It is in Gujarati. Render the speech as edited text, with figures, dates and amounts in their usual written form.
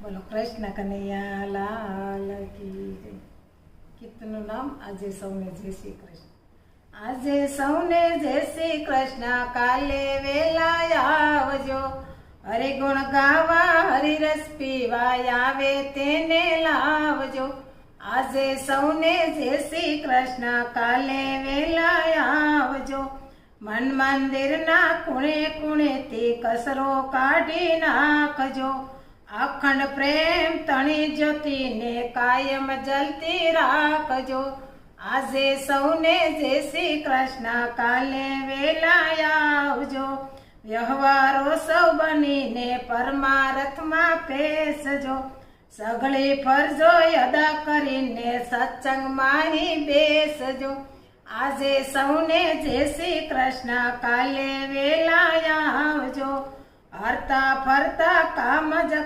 બોલો કૃષ્ણ કનૈયા લાલ કી જય. ગીતનું નામ આજે સૌને જય શ્રી કૃષ્ણ. આજે સૌને જય શ્રી કૃષ્ણ, કાલે વેલા આવજો. હરિગુણ ગાવા હરિરસ પીવા આવે તેને લાવજો. આજે સૌને જય શ્રી કૃષ્ણ, કાલે વેલા આવજો. મન મંદિરના ખૂણે ખૂણેથી કસરો કાઢી નાખજો. અખંડ પ્રેમ તણી જ્યોતિને કાયમ જલતી રાખજો. આજે સૌને જય શ્રી કૃષ્ણ, કાલે વેલા આવજો. વ્યવહારો સૌ બનીને પરમાર્થમાં પેસજો. સઘળી ફરજો અદા કરીને સત્સંગમાં બેસજો. આજે સૌને જય શ્રી કૃષ્ણ, કાલે વેલા આવજો. હરતા ફરતા કામ જ